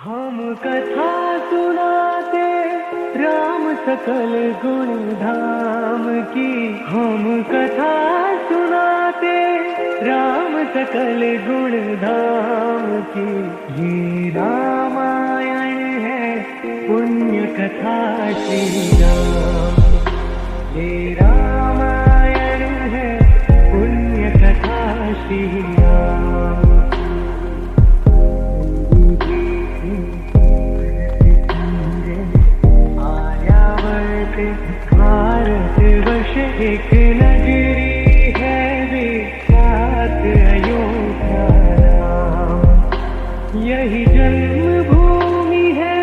हम कथा सुनाते राम सकल गुण धाम की। हम कथा सुनाते राम सकल गुण धाम की। ये रामायण है पुण्य कथा श्री राम। ये रामायण है पुण्य कथा श्री राम। भारत वर्ष एक नगरी है विख्यात अयोध्या नाम। यही जन्मभूमि है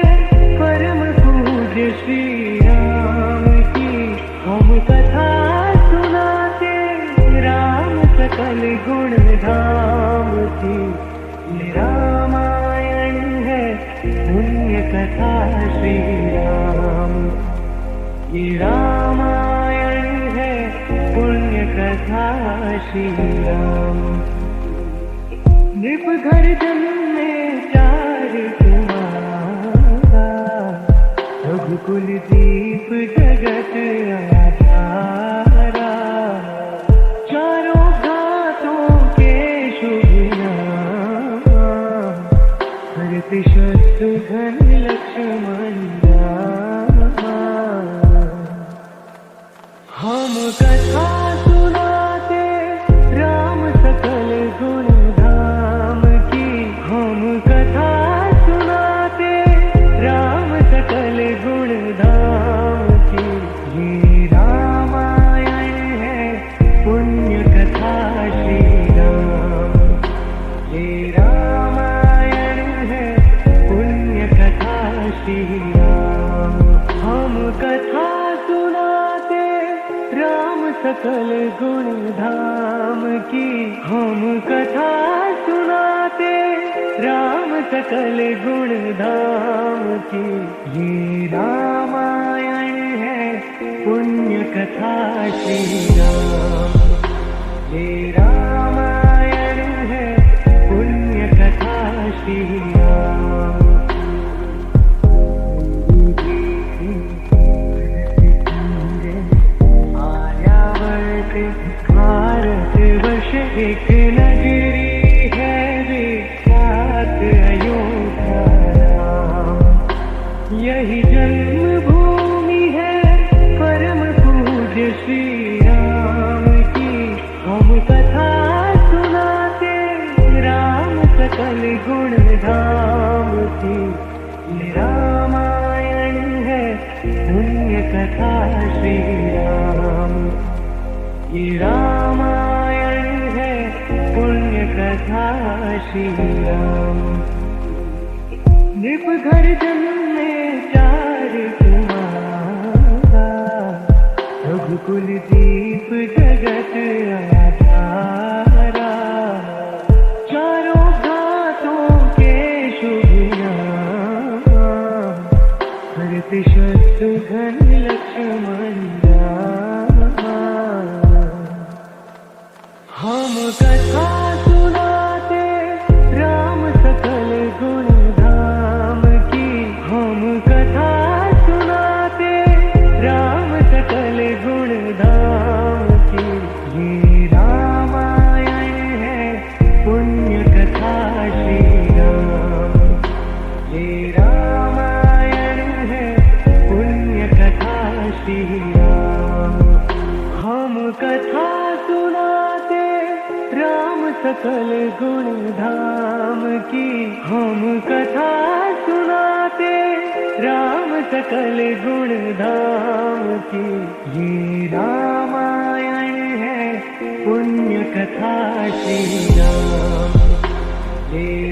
परम पूज्य श्री राम की। हम कथा सुनाते राम सकल गुण धाम की। ये रामायण है पुण्य कथा श्री राम। ये रामायण है पुण्य कथा श्री राम। नृप घर जन्मे चार कुमारा। रघुकुल दीप जगत आधारा। चारों घातों के शुभ नाम। भरत शत्रुघ्न लक्ष्मण हम कथा सुनाते राम सकल गुण धाम की। हम कथा सुनाते राम सकल गुण धाम की। ये रामायण है पुण्य कथा श्री राम। ये रामायण है पुण्य कथा श्री राम। हम कथा सुनाते राम सकल गुण धाम की। हम कथा सुनाते राम सकल गुण धाम की। ये रामायण है पुण्य कथा श्री राम। ये रामायण है पुण्य कथा श्री राम। भारत वर्ष एक नगरी है विख्यात अयोध्या नाम। यही जन्मभूमि है परम पूज्य श्री राम की। हम कथा सुनाते राम सकल गुण धाम की। ये रामायण है पुण्य कथा श्री राम। ये रामायण है पुण्य कथा श्री राम। नृप घर जन्मे चार कुमारा। रघुकुल दीप जगत आधारा। चारों घातों के शुभ नाम। भरत शत्रुघ्न लक्ष्मण हम कथा सुनाते राम सकल गुण धाम की। हम कथा सुनाते राम सकल गुण धाम की। ये रामायण है पुण्य कथा श्री राम। ये रामायण है पुण्य कथा श्री राम। हम कथा सुनाते राम सकल गुण धाम की। हम कथा सुनाते राम सकल गुण धाम की। ये रामायण है पुण्य कथा श्री राम। ये